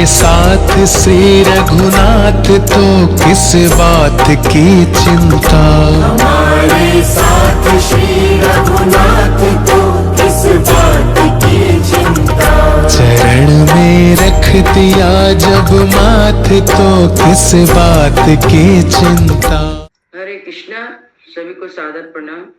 साथ श्री रघुनाथ तो किस बात की चिंता। हमारे साथ श्री रघुनाथ तो किस बात की चिंता। चरण में रख दिया जब माथ तो किस बात की चिंता। हरे कृष्णा। सभी को सादर प्रणाम।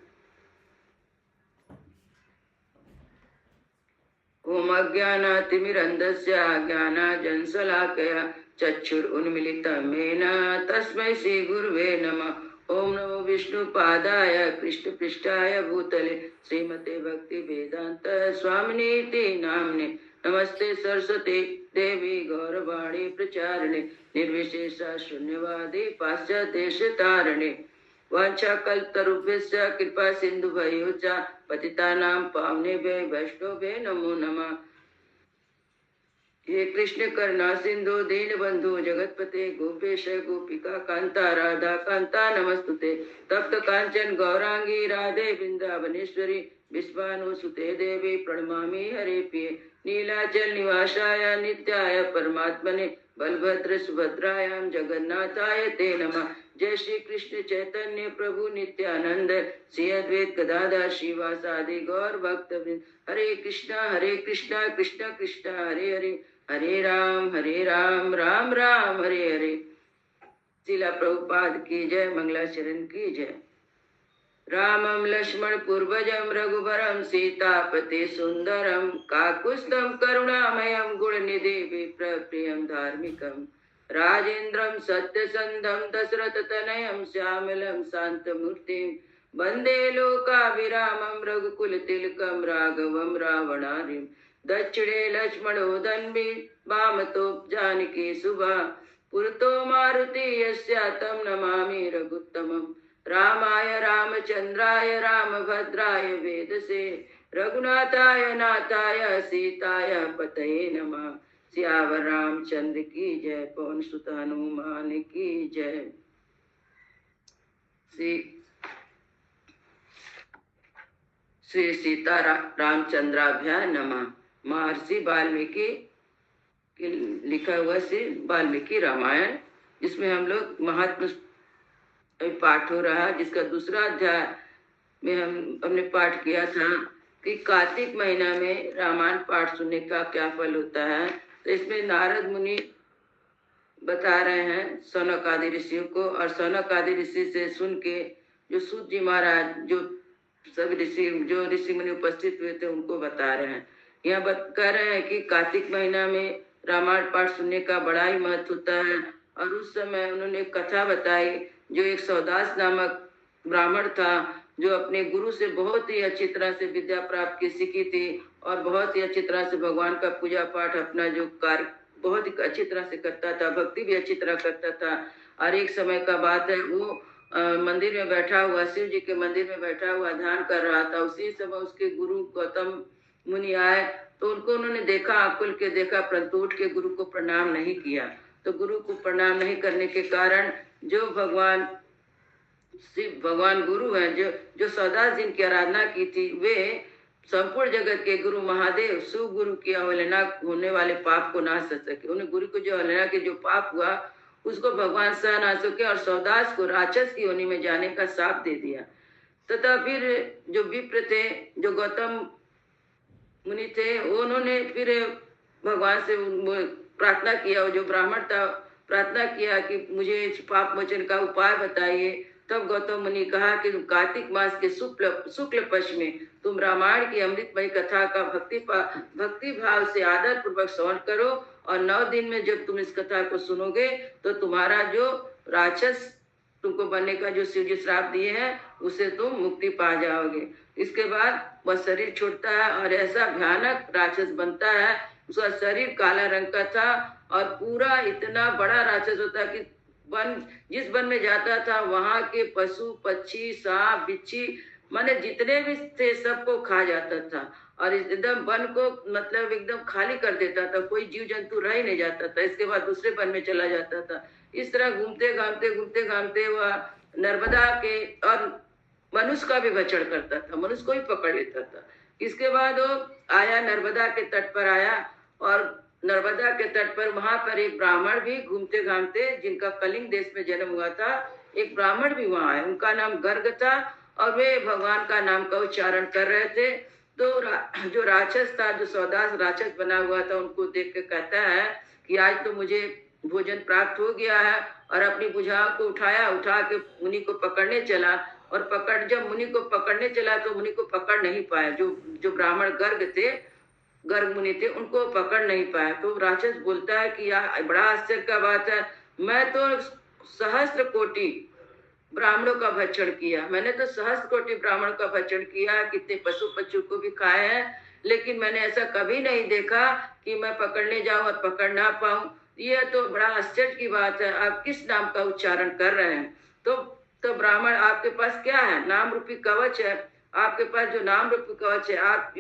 ओम अज्ञानातिमिरन्धस्य ज्ञानाञ्जनशलाकया चक्षुरुन्मीलितं येन तस्मै श्री गुरुवे नमः। ओम नमो विष्णुपादाय कृष्णपृष्ठाय भूतले श्रीमते भक्ति वेदांत स्वामिनीति नाम्ने। नमस्ते सरस्वती देवी गौरवाणी प्रचारिणे निर्विशेष शून्यवादी पाश्चात्यदेशतारिणे। वाञ्छाकल्पतरुभ्यश्च कृपा सिन्धुभ्यो च पतितानां पावनेभ्यो वैष्णवेभ्यो नमो नमः। हे कृष्ण करुणा सिंधु दीनबंधु जगतपते गोपेश गोपिका कांता राधा कांता नमस्तुते। तप्त कांचन गौरांगी राधे वृंदावनेश्वरी विश्वानुसुते देवी प्रणमामि हरे प्रिये। नीलाचल निवासाय नित्याय परमात्मने बलभद्र सुभद्रायां जगन्नाथाय ते नमः। जय श्री कृष्ण चैतन्य प्रभु नित्यानंद श्री अद्वैत गदाधर श्रीवासादि गौर भक्त वृंद। हरे कृष्णा कृष्णा कृष्णा हरे हरे हरे राम राम राम हरे हरे। शिला प्रभुपाद की जय। मंगलाचरण की जय। रामं लक्ष्मण पूर्वजं रघुवरं सीतापति सुंदरम काकुत्स्थं करुणामयं गुणनिधि विप्रप्रियं धार्मिकं राजेन्द्रं सत्यसंधं दशरथतनयं श्यामलं शान्तमूर्तिं वन्दे लोकाभिरामं रघुकुलतिलकं राघवं रावणारिं। दक्षिणे लक्ष्मणो दन्वी वामतो जानकी सुभा पुरतो मारुति यस्य तं नमामि रघुत्तमम्। रामाय रामचंद्राय रामभद्राय वेदसे रघुनाथाय नाथाय सीताय पतये नमः। सियावर रामचंद्र की जय। पवन सुत हनुमान की जय। श्री सीता रामचंद्राभ्याय नमः। महर्षि वाल्मीकि लिखा हुआ श्री वाल्मीकि रामायण, जिसमें हम लोग महात्मा पाठ हो रहा है, जिसका दूसरा अध्याय में हमने पाठ किया था कि कार्तिक महीना में रामायण पाठ सुनने का क्या फल होता है। तो इसमें नारद मुनि बता रहे हैं सौनक आदि ऋषियों को, और सौनक आदि ऋषि से सुन के जो सूत जी महाराज जो सब ऋषि मुनि उपस्थित हुए थे उनको बता रहे हैं। यहाँ कह रहे हैं कि कार्तिक महीना में रामायण पाठ सुनने का बड़ा ही महत्व होता है। और उस समय उन्होंने कथा बताई जो एक सौदास नामक ब्राह्मण था, जो अपने गुरु से बहुत ही अच्छी तरह से विद्या प्राप्त की सीखी थी और बहुत ही अच्छी तरह से भगवान का पूजा पाठ अपना जो कार्य बहुत ही अच्छी तरह से करता था, भक्ति भी अच्छी तरह करता था। और एक समय का बात है, वो मंदिर में बैठा हुआ, शिव जी के मंदिर में बैठा हुआ ध्यान कर रहा था। उसी समय उसके गुरु गौतम मुनि आए, तो उनको उन्होंने देखा, आँख खोल के देखा, परंतु उठ के गुरु को प्रणाम नहीं किया। तो गुरु को प्रणाम नहीं करने के कारण जो भगवान शिव भगवान गुरु हैं, जो सौदास जिनकी आराधना की थी, वे संपूर्ण जगत के गुरु महादेव शिव गुरु की अवहेलना होने वाले पाप को ना सह सके। उन्हें गुरु को जो अवहेलना के जो पाप हुआ उसको भगवान सह ना सके और सौदास को राक्षस की योनि में जाने का शाप दे दिया। तथा फिर जो विप्र थे, जो गौतम मुनि थे, उन्होंने फिर भगवान से प्रार्थना किया। जो ब्राह्मण था प्रार्थना किया कि मुझे पाप मोचन का उपाय बताइए। तब गौतम मुनि कहा कि कार्तिक मास के शुक्ल पक्ष में तुम रामायण की अमृतमयी कथा का भक्ति भाव से आदर पूर्वक श्रवण करो, और 9 दिन में जब तुम इस कथा को सुनोगे तो तुम्हारा जो राक्षस तुमको बनने का जो शिव जी श्राप दिए हैं उससे तुम मुक्ति पा जाओगे। इसके बाद वह शरीर छोड़ता है और ऐसा भयानक राक्षस बनता है। उसका शरीर काला रंग का था और पूरा इतना बड़ा राक्षस होता कि जिस वन में जाता था वहां के पशु पक्षी सांप बिच्छी माने जितने भी थे सबको खा जाता था, और एकदम वन को मतलब एकदम खाली कर देता था। कोई जीव जंतु रह ही नहीं जाता था। इसके बाद दूसरे वन में चला जाता था। इस तरह घूमते घामते वह नर्मदा के और मनुष्य का भी भक्षण करता था, मनुष्य को भी पकड़ लेता था। इसके बाद वो आया, नर्मदा के तट पर आया और नर्मदा के तट पर, वहां पर एक ब्राह्मण भी घूमते घामते, जिनका कलिंग देश में जन्म हुआ था, एक ब्राह्मण भी वहां है, उनका नाम गर्ग था, और वे भगवान का नाम का उच्चारण कर रहे थे। तो जो राक्षस था, जो सौदास राक्षस बना हुआ था, उनको देख के कहता है कि आज तो मुझे भोजन प्राप्त हो गया है, और अपनी भुजाओं को उठा के मुनि को पकड़ने चला, और जब मुनि को पकड़ने चला तो मुनि को पकड़ नहीं पाया। जो ब्राह्मण गर्ग मुनि थे, उनको पकड़ नहीं पाया। तो राक्षस बोलता है कि यह बड़ा आश्चर्य का बात है, मैं तो सहस्त्र कोटि ब्राह्मणों का भक्षण किया, मैंने तो सहस्त्र कोटि ब्राह्मणों का भक्षण किया, कितने पशु पक्षु को भी खाए हैं, लेकिन मैंने ऐसा कभी नहीं देखा कि मैं पकड़ने जाऊं और पकड़ ना पाऊं। यह तो बड़ा आश्चर्य की बात है, आप किस नाम का उच्चारण कर रहे हैं? तो ब्राह्मण, आपके पास क्या है? नाम रूपी कवच है, आपके पास जो नाम रूपी कवच है, आप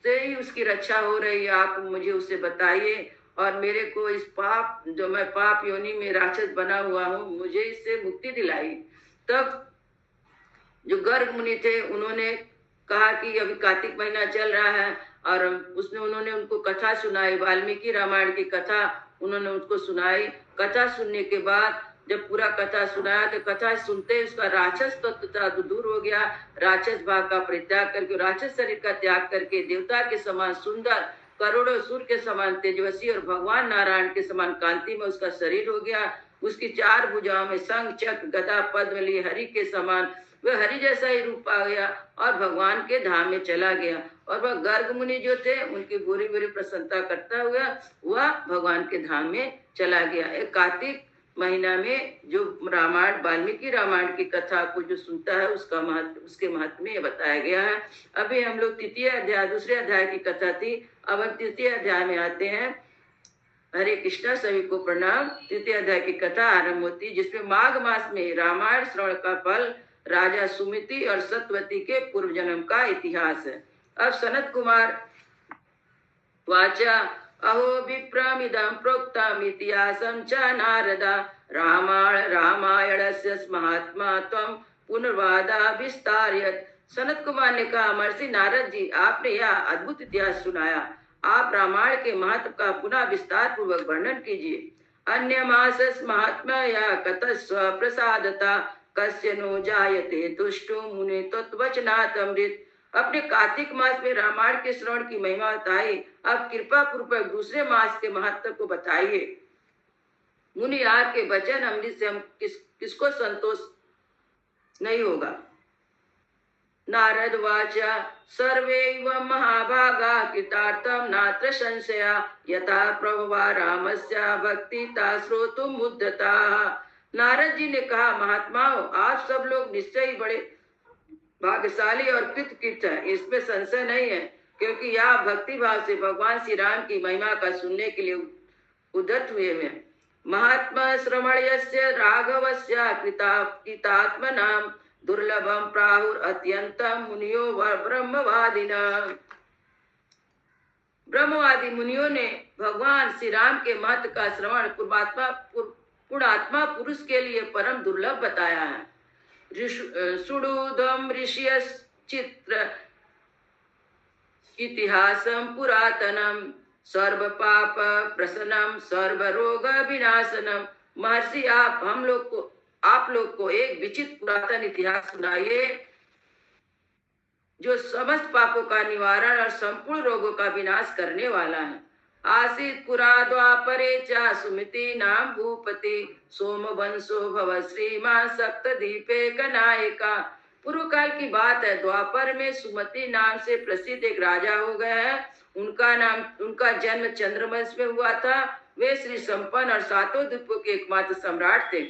से ही उसकी रक्षा हो रही है, आप मुझे उसे बताइए, और मेरे को इस पाप, जो मैं पाप योनि में राक्षस बना हुआ हूँ, मुझे इससे मुक्ति दिलाई। तब जो गर्ग मुनि थे, उन्होंने कहा कि अभी कार्तिक महीना चल रहा है, और उसमें उन्होंने उनको कथा सुनाई, वाल्मीकि रामायण की कथा उन्होंने उनको सुनाई। कथा सुनने के बाद जब पूरा कथा सुनाया, तो कथा सुनते उसका राक्षस तत्व तो दूर हो गया, राक्षस भाव का परित्याग करके, राक्षस शरीर का त्याग करके देवता के समान सुंदर, करोड़ों सूर्य के समान तेजस्वी, और भगवान नारायण के समान कांति में उसका शरीर हो गया। उसकी 4 भुजाओं में शंख चक्र गदा पद्म लिए हरि के समान, वह हरि जैसा ही रूप आ गया, और भगवान के धाम में चला गया। और वह गर्ग मुनि जो थे, उनकी बुरी बुरी प्रसन्नता करता हुआ वह भगवान के धाम में चला गया। एक कार्तिक महीना में जो रामायण, वाल्मीकि रामायण की कथा को जो सुनता है, उसका महत्व, उसके महत्व में बताया गया है। अभी हम लोग तृतीय अध्याय, दूसरे अध्याय की कथा थी, अब हम तृतीय अध्याय में आते हैं। हरे कृष्णा, सभी को प्रणाम। तृतीय अध्याय की कथा आरंभ होती, जिसमें माघ मास में रामायण श्रवण का फल, राजा सुमिति और सत्यवती के पूर्व जन्म का इतिहास है। अब सनत कुमार वाचा, अहो विप्रमिदं प्रोक्तम् इतिहासं च नारदा, रामायणस्य महात्मा त्वं पुनर्वादा विस्तारयत्। सनत कुमार ने कहा, महर्षि नारद जी, आपने यह अद्भुत इतिहास सुनाया, आप रामायण के महत्व का पुनः विस्तार पूर्वक वर्णन कीजिए। अन्य मासस महात्मा या कतस्व प्रसादता, कस्य नो जायते तुष्टो मुने तत्वचनात् अमृत। अपने कार्तिक मास में रामायण के श्रवण की महिमा बताई, अब कृपा पूर्वक दूसरे मास के महत्व को बताइए। मुनि, आपके वचन अमृत से हम किसको संतोष नहीं होगा। नारद वाचा, सर्वैव महाभागा कृतार्थं नात्र संशया, यथा प्रभवा रामस्य भक्तिता श्रोतुम् उद्धताः। नारद जी ने कहा, महात्माओं, आप सब लोग निश्चय ही बड़े भाग्यशाली और कृतकृत है, इसमें संशय नहीं है, क्योंकि यह भक्ति भाव से भगवान श्री राम की महिमा का सुनने के लिए उद्धत हुए हैं। महात्मा श्रवणयस्य राघवस्य कृतात्मनां दुर्लभम प्राहुर अत्यंतम मुनियो ब्रह्मवादिनां। ब्रह्मवादी मुनियों ने भगवान श्री राम के महत्व का श्रवण पूर्णात्मा पुरुष के लिए परम दुर्लभ बताया है। सुडूदम ऋषियश्चित्र इतिहासम पुरातनम, सर्व पाप प्रसन्नम, सर्व रोग विनाशनम। महर्षि, आप लोग को एक विचित्र पुरातन इतिहास सुनाइए, जो समस्त पापों का निवारण और संपूर्ण रोगों का विनाश करने वाला है। आसीत पुरा द्वापरे च सुमति नाम भूपति, सोम वंशो भव श्रीमान सप्तद्वीपे कनायका। पूर्व काल की बात है, द्वापर में सुमति नाम से प्रसिद्ध एक राजा हो गए हैं। उनका जन्म चंद्रवंश में हुआ था। वे श्री संपन्न और 7 द्वीपों के एकमात्र सम्राट थे।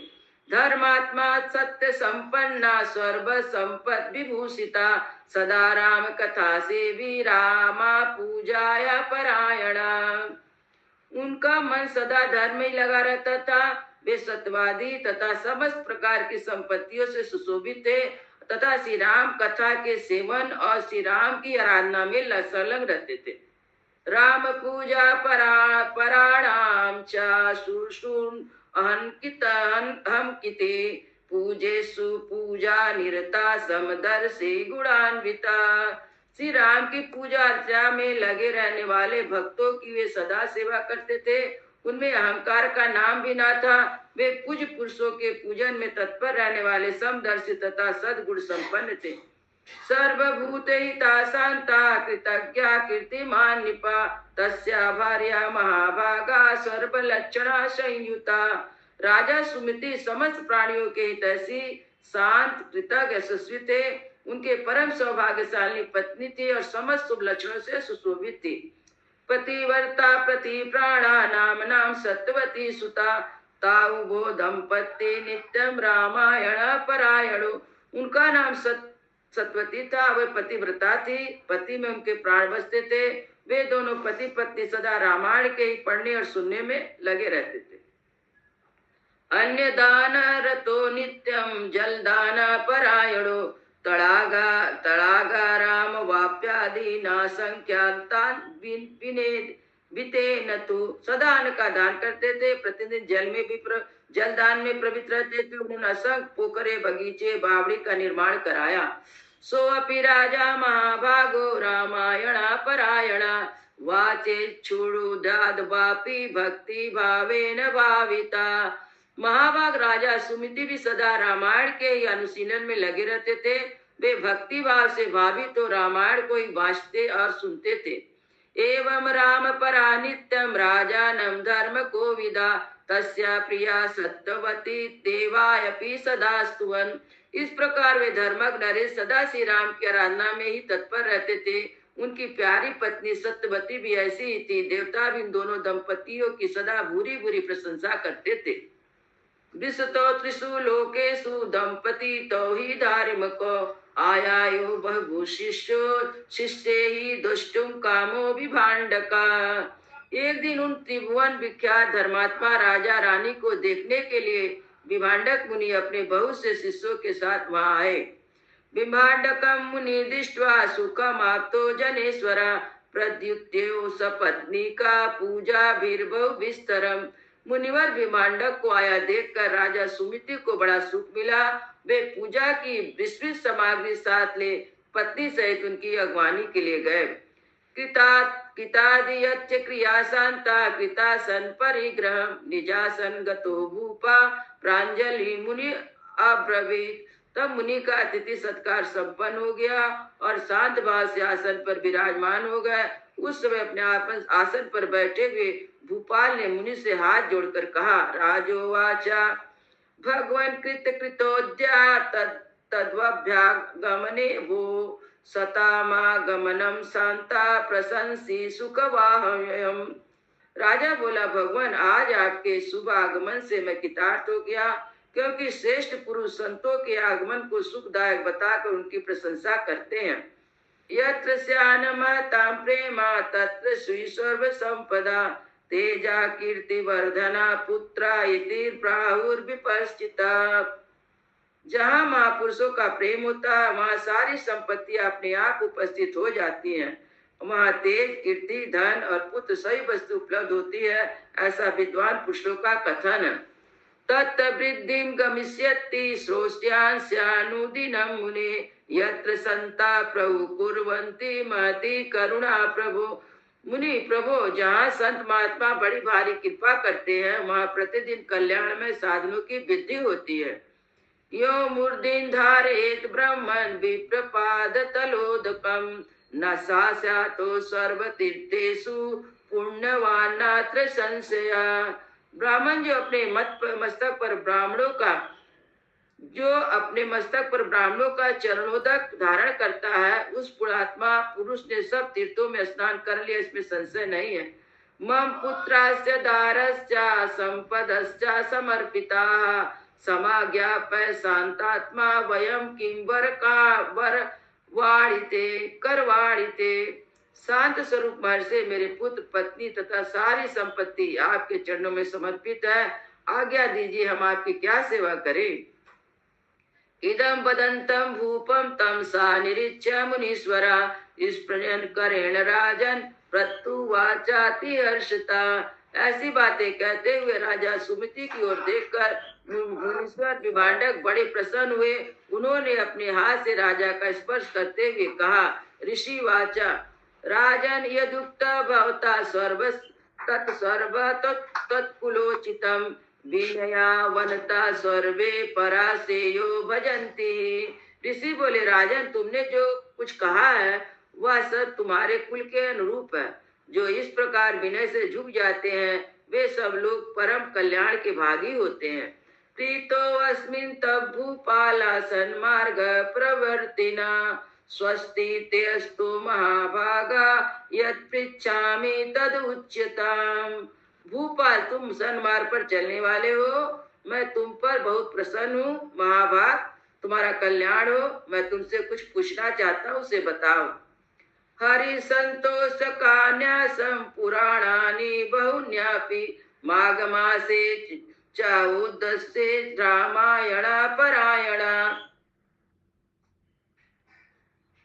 धर्मात्मा सत्य संपन्ना सर्व संपद विभूषिता, सदा राम कथा सेवी रामा पूजाया परायणा। उनका मन सदा धर्म में लगा रहता था। वे सत्यवादी तथा समस्त प्रकार की संपत्तियों से सुशोभित थे तथा श्री राम कथा के सेवन और श्री राम की आराधना में संलग्न रहते थे। राम पूजा पराणाम च सुषुण अहम किते, पूजेषु पूजा निरता समदर्शी गुणान्विता। श्री राम की पूजा अर्चा में लगे रहने वाले भक्तों की वे सदा सेवा करते थे। उनमें अहंकार का नाम भी ना था। वे पूज्य पुरुषों के पूजन में तत्पर रहने वाले समदर्शी तथा सद्गुण संपन्न थे। सर्वभूत हिता शांता कृतज्ञा कीर्तिमान निपा तस्या भार्या महाभागा सर्व लक्षणा संयुता। राजा सुमिति समस्त प्राणियों के हितैषी शांत कृतज्ञ यशस्वी थे। उनके परम सौभाग्यशाली पत्नी थी और समस्त शुभ लक्षणों से सुशोभित थी। पतिव्रता प्रति प्राणा नाम नाम सत्यवती सुता ताऊ भो दंपति नित्यम रामायण परायणो। उनका नाम सत्यवती था, वह पतिव्रता थी, पति में उनके प्राण बसते थे। वे दोनों पति पत्नी सदा रामायण के ही पढ़ने और सुनने में लगे रहते थे। अन्य दान रतो नित्यम जल दान परायणो तड़ागा राम वाप्यादि न संख्यातान बीते न तु। सदा अन्न का दान करते थे, प्रतिदिन जल में भी जलदान में प्रवृत्त रहते थे। उन्होंने असंख्य पोखरे बगीचे बावड़ी का निर्माण कराया। सो अपि राजा महाभागो रामायणा परायणा वाचे छुड़ुदाद वापी भक्ति भावेन भाविता। महाभाग राजा सुमिति भी सदा रामायण के ही अनुशीलन में लगे रहते थे। वे भक्ति भाव से भावित तो रामायण को ही वाचते और सुनते थे। एवं राम परा नित्यम राजानम धर्म को विदा तस्या प्रिया सत्यवती देवायपि सदा स्तुवन। इस प्रकार वे धर्मज्ञ नरेश सदा श्री राम की आराधना में ही तत्पर रहते थे। उनकी प्यारी पत्नी सत्यवती भी ऐसी ही थी। देवता भी इन दोनों दंपतियों की सदा भूरी भूरी प्रशंसा करते थे। विसतो त्रिषु लोकेषु दंपति तो ही धार्मिको आयायो बहु शिष्य ही दुष्टुम कामो विभांडका। एक दिन उन त्रिभुवन विख्यात धर्मात्मा राजा रानी को देखने के लिए विभांडक मुनि अपने बहुत से शिष्यों के साथ वहां आए। विभांडकम मुनि दृष्ट्वा सुखम आप्तो जनेश्वरा प्रद्युत्यो सपत्नी का पूजा भीर्भव विस्तरम। मुनिवर विभांडक को आया देखकर राजा सुमिति को बड़ा सुख मिला। वे पूजा की विस्तृत सामग्री साथ ले पत्नी सहित उनकी अगवानी के लिए गए। कृतादियच्च क्रिया शांता कृतासन परिग्रह निजासन गतो भूपा प्रांजलि मुनि अब्रवीत। तब मुनि का अतिथि सत्कार संपन्न हो गया और शांत भाव से आसन पर विराजमान हो गए। उस समय अपने आसन पर बैठे हुए भूपाल ने मुनि से हाथ जोड़कर कहा, राजोवाचा भगवान कृतोद्या तद्वभ्यागमने वो सतामागमनम शांता प्रशंसी सुखवाहयम। राजा बोला, भगवान आज आपके शुभ आगमन से मैं कृतार्थ हो गया, क्योंकि श्रेष्ठ पुरुष संतों के आगमन को सुखदायक बताकर उनकी प्रशंसा करते हैं। यत्र स्यानमतां प्रेमा तत्र श्री सर्व संपदा तेजा कीर्ति वर्धना पुत्रा इति प्राहुर्विपश्चिता। जहाँ महापुरुषों का प्रेम होता है वहाँ सारी संपत्ति अपने आप उपस्थित हो जाती हैं। वहाँ तेज कीर्ति धन और पुत्र सही वस्तु उपलब्ध होती है, ऐसा विद्वान पुरुषों का कथन है। तत्वृद्धिं गमिष्यति श्रोष्यांस्यानुदिनं मुने यत्र संता प्रभु कुर्वन्ति महती करुणा प्रभु। मुनि प्रभु, जहाँ संत महात्मा बड़ी भारी कृपा करते हैं वहाँ प्रतिदिन कल्याण में साधनों की वृद्धि होती है। यो मूर्धीन धारेत ब्रह्मन् विप्रपाद तलोदकम न सास्यातो सर्वतीर्थेषु पुण्यवान् नात्र संशया। ब्राह्मण जो अपने मस्तक पर ब्राह्मणों का चरणोदक धारण करता है, उस पुण्यात्मा पुरुष ने सब तीर्थों में स्नान कर लिया, इसमें संशय नहीं है। मम पुत्रास्य दारस्य संपदस्य समर्पिता समाज्ञापय शांतात्मा वयम किं वर करवाणिते। शांत स्वरूप महर्षि, मेरे पुत्र पत्नी तथा सारी संपत्ति आपके चरणों में समर्पित है, आज्ञा दीजिए हम आपकी क्या सेवा करें। इदं वदन्तं भूपं तं सा निरीच्य मुनीश्वरा स्पृहन् करेण राजन प्रत्युवाचाति हर्षता। ऐसी बातें कहते हुए राजा सुमिति की ओर देखकर मुनीश्वर विभांडक बड़े प्रसन्न हुए। उन्होंने अपने हाथ से राजा का स्पर्श करते हुए कहा, ऋषि वाचा राजन यदुक्त भवता सर्व तत्सर्व तत्कुलोचितम विनया वनता सर्वे परासेयो भजन्ति। ऋषि बोले राजन तुमने जो कुछ कहा है वह सब तुम्हारे कुल के अनुरूप है। जो इस प्रकार विनय से झुक जाते हैं वे सब लोग परम कल्याण के भागी होते हैं। प्रीतो अस्मिन् तब भूपाला सन्मार्ग प्रवर्तिना स्वस्ति ते अस्तु महाभागा यत् पृच्छामि तद उच्यताम। भूपाल तुम सन्मार्ग पर चलने वाले हो, मैं तुम पर बहुत प्रसन्न हूँ। महाभाग तुम्हारा कल्याण हो, मैं तुमसे कुछ पूछना चाहता हूँ, उसे बताओ। हरि संतोष कान्यासं पुराणानि बहुन्यापि माघ मासे चौदसे रामायण परायणा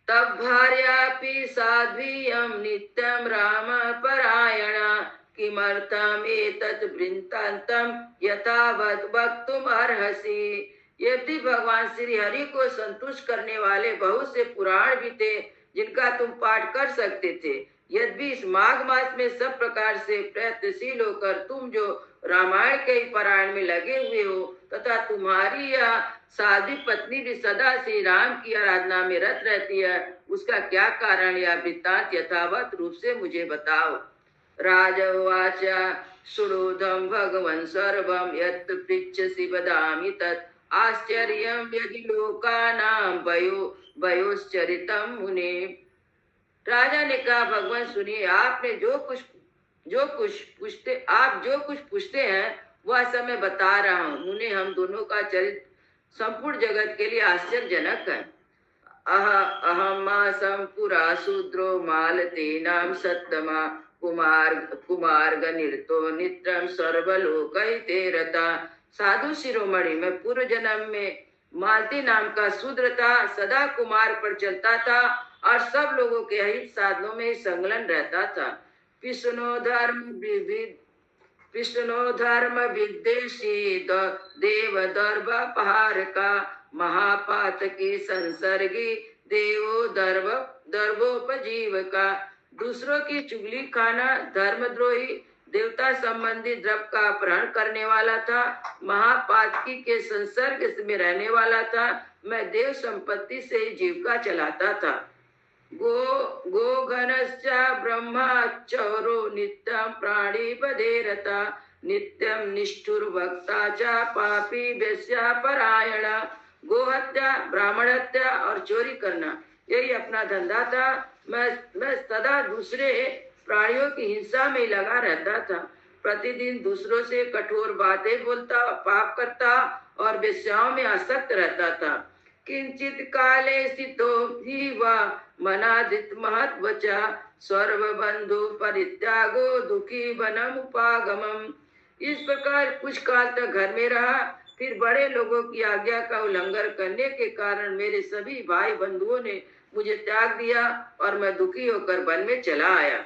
तब भार्यापि साध्वीयं नित्यं राम परायणा किमर्थम एतत् वृत्तान्तं यथावत् वक्तुम अर्हसि। यदि भगवान श्री हरि को संतुष्ट करने वाले बहुत से पुराण भी थे जिनका तुम पाठ कर सकते थे, यद्यपि इस माघ मास में सब प्रकार से प्रयत्नशील होकर तुम जो रामायण के पारायण में लगे हुए हो तथा तुम्हारी यह साधी पत्नी भी सदा श्री राम की आराधना में रत रहती है, उसका क्या कारण या वृत्तांत यथावत रूप से मुझे बताओ। राजवाच सुरोधम भगवन् सर्वं यत् पृच्छसि वदामि तत् आश्चर्यं यदि लोकानां वयोश्चरितं मुने। राजा ने कहा भगवान सुनिए, आपने जो कुछ पूछते हैं वह सब मैं बता रहा हूँ। मुने हम दोनों का चरित्र संपूर्ण जगत के लिए आश्चर्यजनक है। अहमासं पुरा शूद्रो मालतेनां सत्तमा कुमार्ग निर्तो नित्रं सर्वलोकहिते रता। साधु शिरोमणि मैं पूर्व जन्म में मालती नाम का शूद्र था, सदा कुमार पर चलता था और सब लोगों के हित साधनों में संलग्न रहता था। विष्णु धर्म विद्वेषी देव दर्भपहार का महापात की संसर्गी देवो दर्भोपजीव का। दूसरों की चुगली खाना, धर्मद्रोही, देवता संबंधी द्रव्य का अपहरण करने वाला था, महापातकी के संसर्ग में रहने वाला था। मैं देव संपत्ति से ही जीविका चलाता था। गो घनश्च ब्रह्मा चौरो नित्यं प्राणी बधेरता नित्यं निष्ठुर भक्ता च पापी वेश्या परायणा। गोहत्या, ब्राह्मण हत्या और चोरी करना यही अपना धंधा था। मैं सदा दूसरे प्राणियों की हिंसा में लगा रहता था। प्रतिदिन दूसरों से कठोर बातें बोलता, पाप करता और वेश्याओं में आसक्त रहता था। किंचित काले स्थितो ही वा मनादित महत्वचा सर्व बंधु परित्यागो दुखी बनम उपागमम। इस प्रकार कुछ काल तक घर में रहा, फिर बड़े लोगों की आज्ञा का उल्लंघन करने के कारण मेरे सभी भाई बंधुओं ने मुझे त्याग दिया और मैं दुखी होकर वन में चला आया।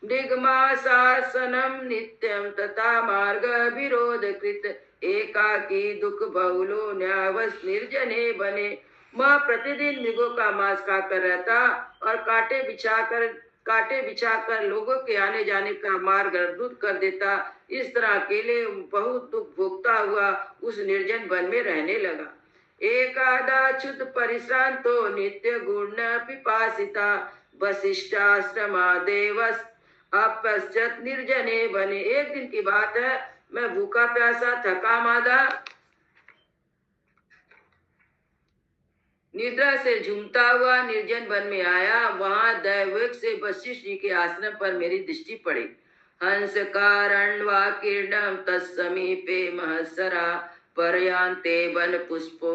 निगमाशासनम नित्यम तथा मार्ग विरोध कृत एकाकी दुख बहुलो न्यावस निर्जने बने। मैं प्रतिदिन मृगों का मांस खाकर रहता और कांटे बिछाकर लोगों के आने जाने का मार्ग अवरुद्ध कर देता। इस तरह अकेले बहुत दुख भोगता हुआ उस निर्जन वन में रहने लगा। एकादाच्युत परिश्रांतो नित्य गुण पिपासिता वशिष्ठाश्रमा देवस अपश्चात निर्जने बने। एक दिन की बात है, मैं भूखा प्यासा थका मादा निद्रा से झूमता हुआ निर्जन वन में आया। वहां दैवक से वशिष्ठ जी के आश्रम पर मेरी दृष्टि पड़ी। हंस कारणवा किरणम तत्समीपे महसरा परयांते वन पुष्पो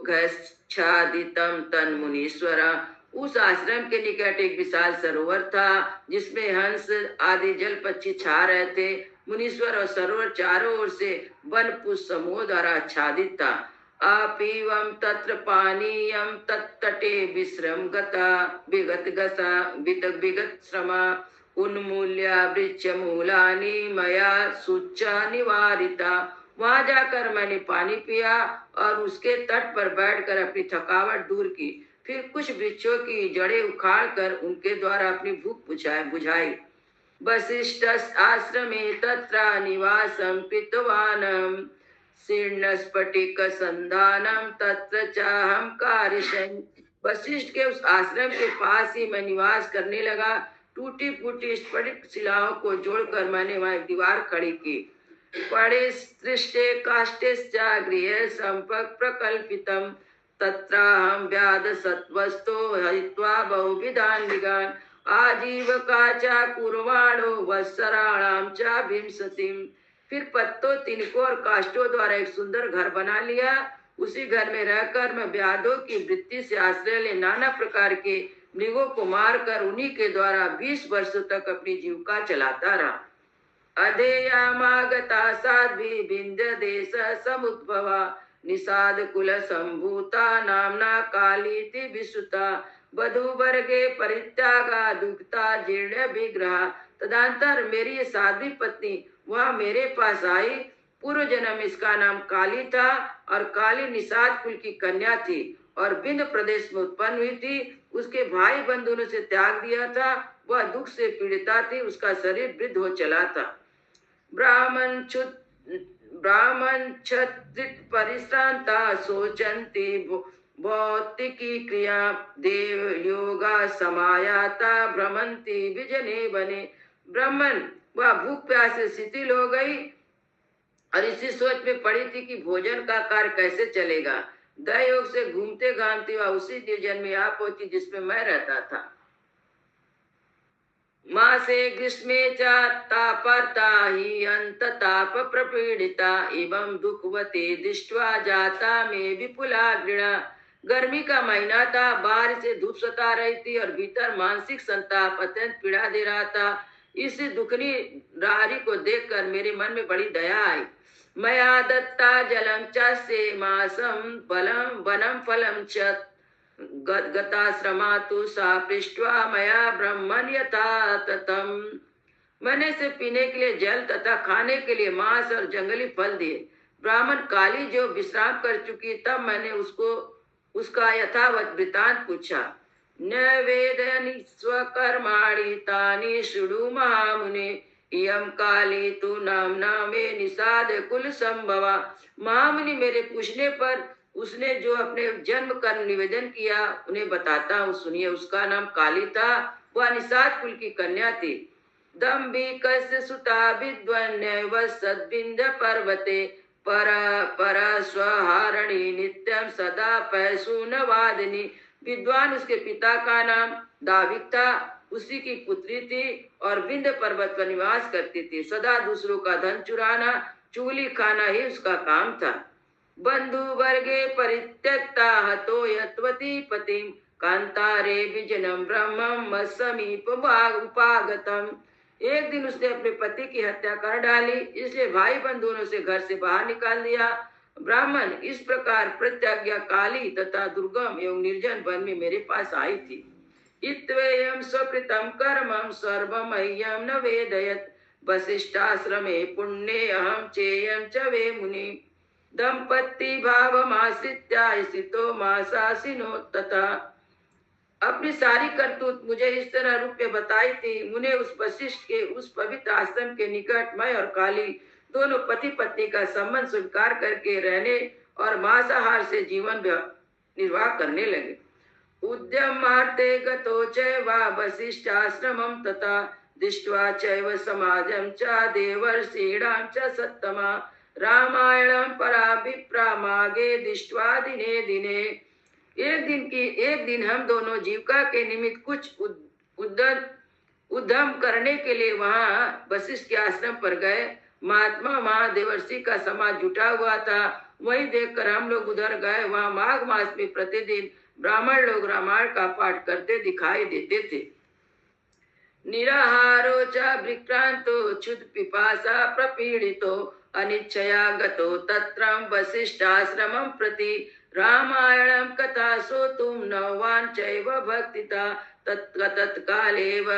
घच्छादितम तन मुनीश्वरा। उस आश्रम के निकट एक विशाल सरोवर था जिसमें हंस आदि जल पक्षी छा रहे थे। मुनीश्वर और सरोवर चारों ओर से वन पुष्प समूह द्वारा आच्छादित था। अपीवम तत्र पानीयम तत्तटे विश्रम गता विगत श्रमा उन्मूल्या वृक्ष मूलानि मया शुच्चा निवारिता। वहां जाकर मैंने पानी पिया और उसके तट पर बैठकर अपनी थकावट दूर की। फिर कुछ वृक्षों की जड़ें उखाड़कर उनके द्वारा अपनी भूख बुझाई। वसिष्ठ आश्रमे तत्र निवासं कृतवानम् शीर्णस्फटिक संधानम तत्र चाहम कार्यशय्य। वशिष्ठ के उस आश्रम के पास ही मैं निवास करने लगा। टूटी फूटी स्फटिक शिलाओं को जोड़कर मैंने वहां एक दीवार खड़ी की। पड़े सृष्टे काष्ठेश्चा गृहे संपर्क प्रकल्पितम तत्राहम व्याध सत्वस्तो हरित्वा बहुविधान निगान आजीवका चा कुर्वाणो वत्सराणाम चा विंशतिम। फिर पत्तों, तिनकों और काष्ठों द्वारा एक सुंदर घर बना लिया। उसी घर में रहकर मैं व्याधों की वृत्ति से आश्रय ले नाना प्रकार के मृगों को मारकर उन्हीं के द्वारा 20 वर्षों तक अपनी जीविका चलाता रहा। अधेयामागता साध्वी विंध्य देश समुद्भवा निषाद कुल संभूता नामना कालीति विसुता वधूवर्गे परित्यागा दुखता जीर्ण विग्रह। तदंतर मेरी ये साध्वी पत्नी वह मेरे पास आई। पूर्व जन्म इसका नाम काली था और काली निषाद कुल की कन्या थी और बिंद प्रदेश में उत्पन्न हुई थी। उसके भाई बंधुओं ने उसे त्याग दिया था। वह दुख से पीड़िता थी। उसका शरीर वृद्ध हो चला था। ब्राह्मण क्षत्रिय परिश्रांता सोचंती भौतिकी क्रिया देव योगा समायाता भ्रमंती विजने बने। ब्राह्मण वह भूख प्यास से शिथिल हो गई और इसी सोच में पड़ी थी कि भोजन का कार्य कैसे चलेगा। दयोग से घूमते घामते वह उसी निर्जन में आ पहुंची जिसमें मैं रहता था। मासे ग्रीष्मे च तापर्ता हि अंतताप प्रपीडिता एवं दुखवते दृष्ट्वा जाता में विपुला घृणा। गर्मी का महीना था। बाहर से धूप सता रही थी और भीतर मानसिक संताप अत्यंत पीड़ा दे रहा था। इस दुखनी राहरी को देखकर मेरे मन में बड़ी दया आई। मया दत्ता जलम च से मासम बलम वनम फलम च गताश्रमा तु सा पृष्ठवा मया ब्रह्मण यथा ततम। मैंने से पीने के लिए जल तथा खाने के लिए मांस और जंगली फल दिए। ब्राह्मण काली जो विश्राम कर चुकी, तब मैंने उसका यथावत वृतांत पूछा। न वेदनि स्वकर्माणि तानि शृणु महामुने इयं काली तु नाम्ना मे निषाद कुल संभवा। महामुनि, मेरे पूछने पर उसने जो अपने जन्म कर्म निवेदन किया उन्हें बताता हूँ, सुनिए। उसका नाम काली था। वह निषाद कुल की कन्या थी। दम्भिकस्य सुता विद्वन्य सद्विंद पर्वते पर स्वहारणी नित्यम सदा पैसून वादिनी। विद्वान उसके पिता का नाम दाविक था। उसी की पुत्री थी और विंध पर्वत पर निवास करती थी। सदा दूसरों का धन चुराना, चुगली खाना ही उसका काम था। बंधु वर्गे परित्यक्ता हतो यत्वती पतिम कांतारे विजनम ब्रह्मम समीप उपागतम। एक दिन उसने अपने पति की हत्या कर डाली, इसलिए भाई बंधुओं ने उसे घर से बाहर निकाल दिया। ब्राह्मण, इस प्रकार प्रत्यज्ञा काली तथा दुर्गम एवं निर्जन वन में मेरे पास आई थी। इत्वेयं स्वकृतं कर्मं सर्वमह्यं न वेदयत् वसिष्ठाश्रमे पुण्ये अहं चेयं च वे मुनि। दंपति भावमाश्रित्य स्थितो मासासिनो तथा। अपनी सारी करतूत मुझे इस तरह रूप में बताई थी। मुने उस वशिष्ठ के उस पवित्र आश्रम के निकट मैं और काली दोनों पति पत्नी का संबंध स्वीकार करके रहने और मांसाहार से जीवन निर्वाह करने लगे। उद्यमार्थे गतो चैव वसिष्ठाश्रमं तथा दृष्ट्वा चैव समाजं च देवर्षीणां च सत्तमा। रामायणं पराभिप्रामागे दृष्ट्वा दिने दिने। एक दिन हम दोनों जीविका के निमित्त कुछ उद्यम करने के लिए वहां वशिष्ठ के आश्रम पर गए। महात्मा वहां देवर्षि का समाज जुटा हुआ था। वही देखकर हम लोग उधर गए। वहां माघ मास में प्रतिदिन ब्राह्मण लोग रामायण का पाठ करते दिखाई देते थे। निराहारो च विक्रांतो क्षुद पिपासा प्रपीडितो अनिच्छया गतो तत्रं वसिष्ठाश्रमं प्रति। रामायणं कथा श्रोतुं नवान् चैव भक्तिता तत्कालेव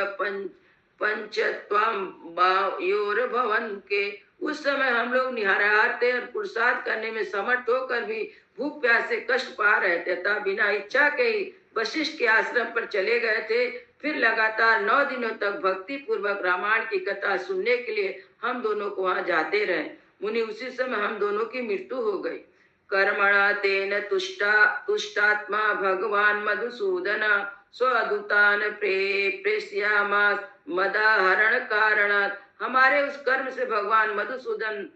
पंचत्वं वायोर्भवन् के। उस समय हम लोग निहारते और पुरुषार्थ करने में समर्थ होकर भी भूख प्यास से कष्ट पा रहे थे, तब बिना इच्छा के ही वशिष्ठ के आश्रम पर चले गए थे। फिर लगातार 9 दिनों तक भक्ति पूर्वक रामायण की कथा सुनने के लिए हम दोनों को वहां जाते रहे। मुनि उसी समय हम दोनों की मृत्यु हो गई। कर्मणा तेन तुष्टात्मा भगवान मधुसूदन स्वदूतान प्रेष्यामास मदाहरण कारणात्। हमारे उस कर्म से भगवान मधुसूदन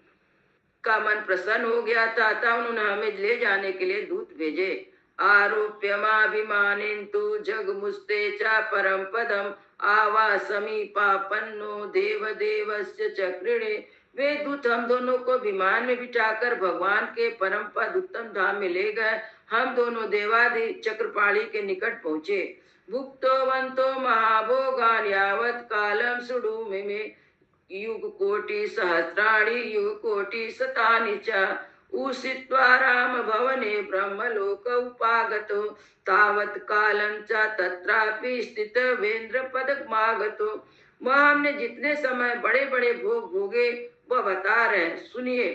का मन प्रसन्न हो गया था, अतः उन्होंने हमें ले जाने के लिए दूत भेजे। आरोप्यमाभिमानेन्तु जगमुस्ते च परम पदम आवा समीपापन्नो देवदेवस्य चक्रिणे। वे दूत हम दोनों को विमान में बिठाकर भगवान के परम पद उत्तम धाम में ले गए। हम दोनों देवादि चक्रपाणी के निकट पहुँचे। भुक्तवन्तो महाभोगान् यावत् कालं सुडुमे में युग कोटि सहस्राणि युग कोटि शतानि च उषित्वा राम भवने ब्रह्मलोक उपागतो तावत् कालं च तत्रापि स्थित वेन्द्र पदमागतो। वहाँ हमने जितने समय बड़े बड़े भोग भोगे वह बता रहे, सुनिए।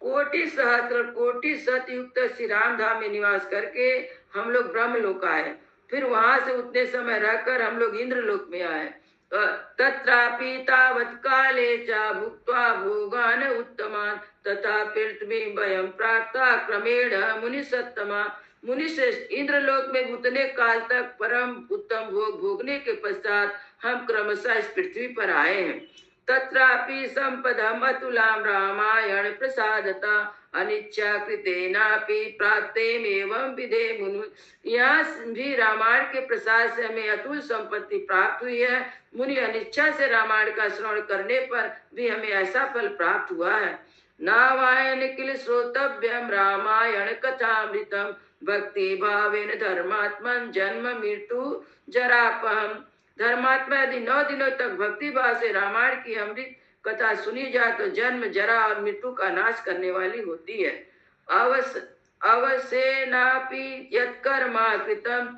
कोटि सहस्र कोटि सत युक्त श्री राम धाम में निवास करके हम लोग ब्रह्मलोक आए। फिर वहां से उतने समय रहकर हम लोग इंद्रलोक में आए। तत्रापि तावत् काले च भुक्त्वा भोगान् उत्तमान् तथा पृथ्वीं वयं प्राप्ता क्रमेण मुनिसत्तमा। मुनिश्रेष्ठ, इंद्रलोक में उतने काल तक परम उत्तम भोग भोगने के पश्चात हम क्रमशः इस पृथ्वी पर आए हैं। तत्रापि संपदम् अतुलां रामायण प्रसादता अनिच्छा कृतेनापि प्राप्तेमेवं विधे मुनु। यहाँ भी रामायण के प्रसाद से हमें अतुल संपत्ति प्राप्त हुई है। मुनि अनिच्छा से रामायण का श्रवण करने पर भी हमें ऐसा फल प्राप्त हुआ है। नावायन किल श्रोतव्यम रामायण कथामृतम भक्ति भावेन धर्मात्मन जन्म मृत्यु जरापहम। धर्मात्मा यदि 9 दिनों तक भक्ति भाव से रामायण की अमृत कथा सुनी जाए तो जन्म जरा और मृत्यु का नाश करने वाली होती है। अवसेनापि यत्कर्मा कृतं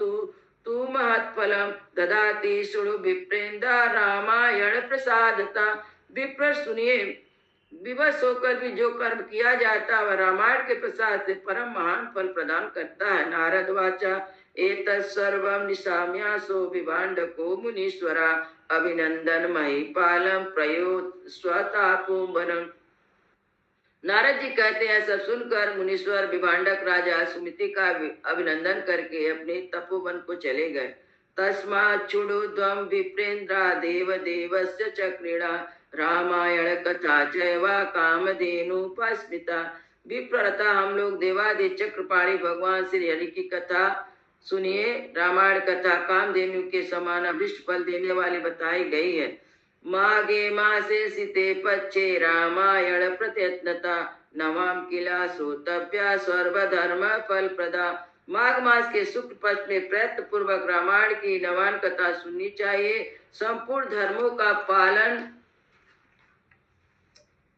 तु महत्फलम ददाति शृणु विप्रेंदा रामायण प्रसादता। विप्र सुनिए, विवश होकर भी जो कर्म किया जाता है वह रामायण के प्रसाद से परम महान फल प्रदान करता है। नारद वाचा एतत् सर्वं निशाम्यासो विभाण्डको मुनीश्वरा अभिनंदन महिपालम प्रयो स्वतापोवनम। नारद जी कहते हैं, सब सुनकर मुनीश्वर विभाण्डक राजा सुमिति का अभिनंदन करके अपने तपोवन को चले गए। तस्मात् चुडुध्वं विप्रेन्द्रा देव देवस्य चक्रीड़ा रामायण कथा जयवा कामधेनुपास्मिता। विप्रता, हम लोग देवादि चक्रपाणी भगवान श्री हरि की कथा सुनिए। रामायण कथा कामधेनु के समान अभिष्ट फल देने वाली बताई गई है। माघे मासे सीते पच्चे रामायण प्रत्यत्नता नवाम किला श्रोतव्या सर्वधर्म फल प्रदा। माघ मास के शुक्ल पक्ष में प्रयत्न पूर्वक रामायण की नवान कथा सुननी चाहिए। संपूर्ण धर्मों का पालन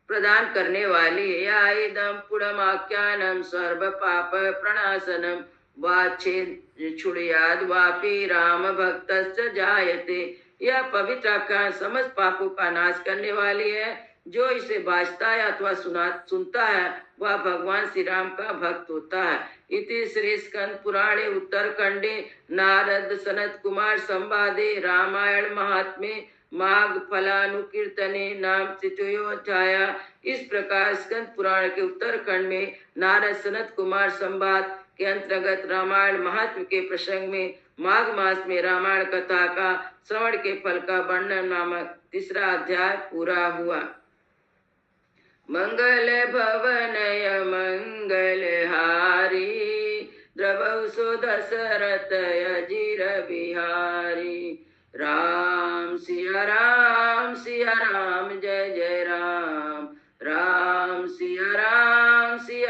प्रदान करने वाली या इदम पुरमाख्यानम सर्व पाप प्रणाशनम वाच्छेद छुड़याद वापी राम भक्त जायते। यह पवित्र आख्यान समस्त पापों का नाश करने वाली है। जो इसे वाचता है अथवा सुनता है वह भगवान श्री राम का भक्त होता है। इति श्री स्कंद पुराणे उत्तरखंडे नारद सनत कुमार संवादे रामायण महात्म्ये माघ फलानुकीर्तने नाम तृतीयोध्याय। इस प्रकार स्कंद पुराण के उत्तरखंड में नारद सनत कुमार संवाद के अंतर्गत रामायण महात्म्य के प्रसंग में माघ मास में रामायण कथा का श्रवण के फल का वर्णन नामक तीसरा अध्याय पूरा हुआ। मंगल भवनय मंगलहारी द्रवौ सो दशरथ अजीर बिहारी। राम सिया राम जय जय राम। राम सिया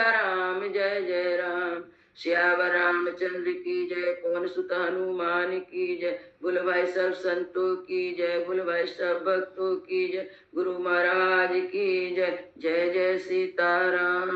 राम जय जय राम। श्याम रामचंद्र की जय। पवन सुत हनुमान की जय। बोल भाई सब संतों की जय। बोल भाई सब भक्तों की जय। गुरु महाराज की जय। जय जय सीताराम।